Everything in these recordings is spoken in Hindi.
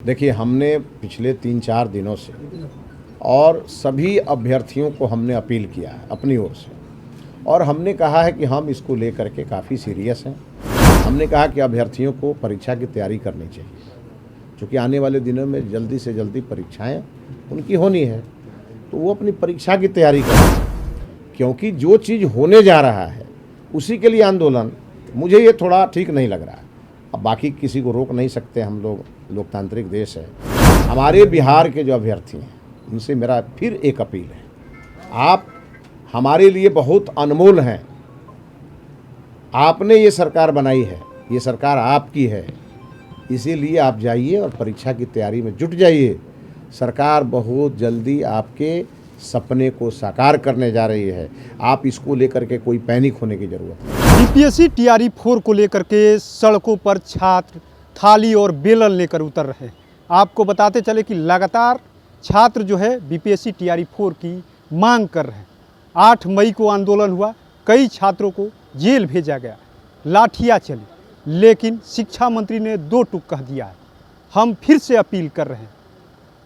देखिए, हमने पिछले 3-4 दिनों से और सभी अभ्यर्थियों को हमने अपील किया है अपनी ओर से, और हमने कहा है कि हम इसको लेकर के काफ़ी सीरियस हैं। हमने कहा कि अभ्यर्थियों को परीक्षा की तैयारी करनी चाहिए, क्योंकि आने वाले दिनों में जल्दी से जल्दी परीक्षाएं उनकी होनी है, तो वो अपनी परीक्षा की तैयारी करें। क्योंकि जो चीज़ होने जा रहा है उसी के लिए आंदोलन, मुझे ये थोड़ा ठीक नहीं लग रहा है। अब बाकी किसी को रोक नहीं सकते, हम लोग लोकतांत्रिक देश है। हमारे बिहार के जो अभ्यर्थी हैं उनसे मेरा फिर एक अपील है, आप हमारे लिए बहुत अनमोल हैं। आपने ये सरकार बनाई है, ये सरकार आपकी है, इसीलिए आप जाइए और परीक्षा की तैयारी में जुट जाइए। सरकार बहुत जल्दी आपके सपने को साकार करने जा रही है। आप इसको लेकर के कोई पैनिक होने की ज़रूरत नहीं। बीपीएससी टीआरई 4 को लेकर के सड़कों पर छात्र थाली और बेलन लेकर उतर रहे हैं। आपको बताते चले कि लगातार छात्र जो है बीपीएससी टीआरई 4 की मांग कर रहे हैं। 8 मई को आंदोलन हुआ, कई छात्रों को जेल भेजा गया, लाठियाँ चली, लेकिन शिक्षा मंत्री ने 2 टूक कह दिया है। हम फिर से अपील कर रहे हैं,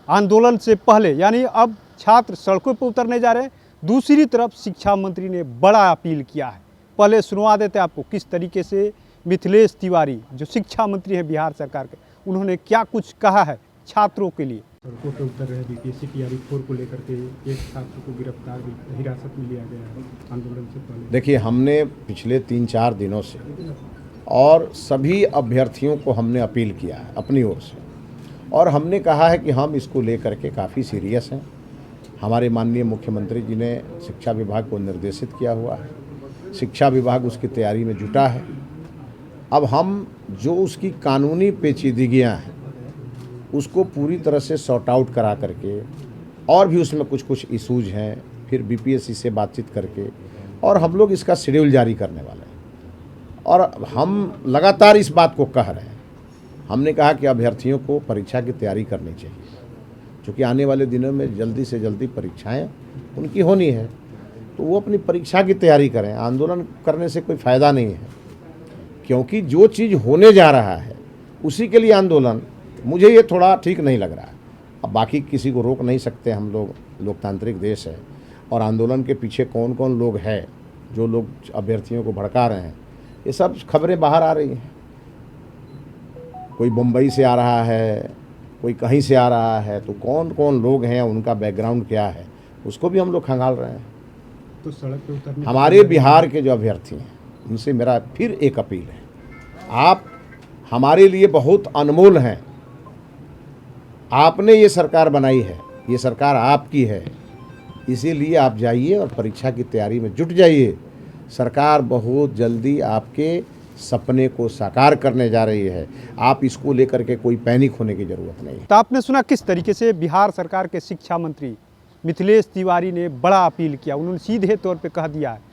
आंदोलन से पहले यानी अब छात्र सड़कों पर उतरने जा रहे हैं। दूसरी तरफ शिक्षा मंत्री ने बड़ा अपील किया है। पहले सुनवा देते आपको किस तरीके से मिथिलेश तिवारी जो शिक्षा मंत्री है बिहार सरकार के, उन्होंने क्या कुछ कहा है छात्रों के लिए। सड़कों पर उतर रहे बीपीएससी टीआरई 4 को लेकर के एक छात्र को गिरफ्तार हिरासत में लिया गया है आंदोलन से पहले। देखिए, हमने पिछले 3-4 दिनों से और सभी अभ्यर्थियों को हमने अपील किया है अपनी ओर से, और हमने कहा है कि हम इसको लेकर के काफ़ी सीरियस हैं। हमारे माननीय मुख्यमंत्री जी ने शिक्षा विभाग को निर्देशित किया हुआ है, शिक्षा विभाग उसकी तैयारी में जुटा है। अब हम जो उसकी कानूनी पेचीदगियां हैं उसको पूरी तरह से सॉर्ट आउट करा करके, और भी उसमें कुछ कुछ इशूज़ हैं, फिर बीपीएससी से बातचीत करके, और हम लोग इसका शेड्यूल जारी करने वाले हैं। और हम लगातार इस बात को कह रहे हैं, हमने कहा कि अभ्यर्थियों को परीक्षा की तैयारी करनी चाहिए, क्योंकि आने वाले दिनों में जल्दी से जल्दी परीक्षाएं उनकी होनी है, तो वो अपनी परीक्षा की तैयारी करें। आंदोलन करने से कोई फ़ायदा नहीं है, क्योंकि जो चीज़ होने जा रहा है उसी के लिए आंदोलन, मुझे ये थोड़ा ठीक नहीं लग रहा है। अब बाकी किसी को रोक नहीं सकते, हम लोग लोकतांत्रिक देश है। और आंदोलन के पीछे कौन कौन लोग हैं, जो लोग अभ्यर्थियों को भड़का रहे हैं, ये सब खबरें बाहर आ रही हैं। कोई मुंबई से आ रहा है, कोई कहीं से आ रहा है, तो कौन कौन लोग हैं, उनका बैकग्राउंड क्या है, उसको भी हम लोग खंगाल रहे हैं। तो सड़क पे उतरने हमारे बिहार के जो अभ्यर्थी हैं उनसे मेरा फिर एक अपील है, आप हमारे लिए बहुत अनमोल हैं। आपने ये सरकार बनाई है, ये सरकार आपकी है, इसीलिए आप जाइए और परीक्षा की तैयारी में जुट जाइए। सरकार बहुत जल्दी आपके सपने को साकार करने जा रही है। आप इसको लेकर के कोई पैनिक होने की ज़रूरत नहीं है। तो आपने सुना किस तरीके से बिहार सरकार के शिक्षा मंत्री मिथिलेश तिवारी ने बड़ा अपील किया। उन्होंने सीधे तौर पे कह दिया है,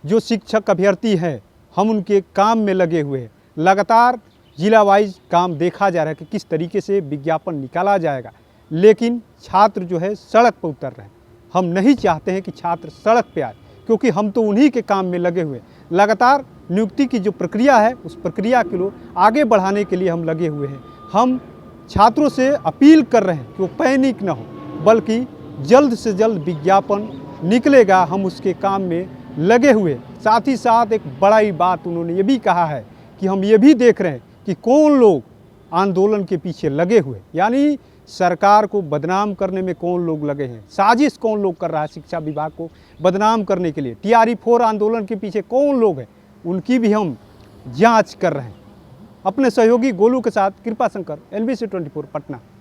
जो शिक्षक अभ्यर्थी हैं हम उनके काम में लगे हुए हैं। लगातार जिला वाइज काम देखा जा रहा है कि किस तरीके से विज्ञापन निकाला जाएगा, लेकिन छात्र जो है सड़क पर उतर रहे हैं। हम नहीं चाहते हैं कि छात्र सड़क पे आए, क्योंकि हम तो उन्हीं के काम में लगे हुए हैं। लगातार नियुक्ति की जो प्रक्रिया है उस प्रक्रिया को आगे बढ़ाने के लिए हम लगे हुए हैं। हम छात्रों से अपील कर रहे हैं कि वो पैनिक न हो, बल्कि जल्द से जल्द विज्ञापन निकलेगा, हम उसके काम में लगे हुए। साथ ही साथ एक बड़ी बात उन्होंने ये भी कहा है कि हम ये भी देख रहे हैं कि कौन लोग आंदोलन के पीछे लगे हुए, यानी सरकार को बदनाम करने में कौन लोग लगे हैं, साजिश कौन लोग कर रहा है शिक्षा विभाग को बदनाम करने के लिए। टीआरई 4 आंदोलन के पीछे कौन लोग हैं, उनकी भी हम जांच कर रहे हैं। अपने सहयोगी गोलू के साथ कृपा शंकर, NBC 24 पटना।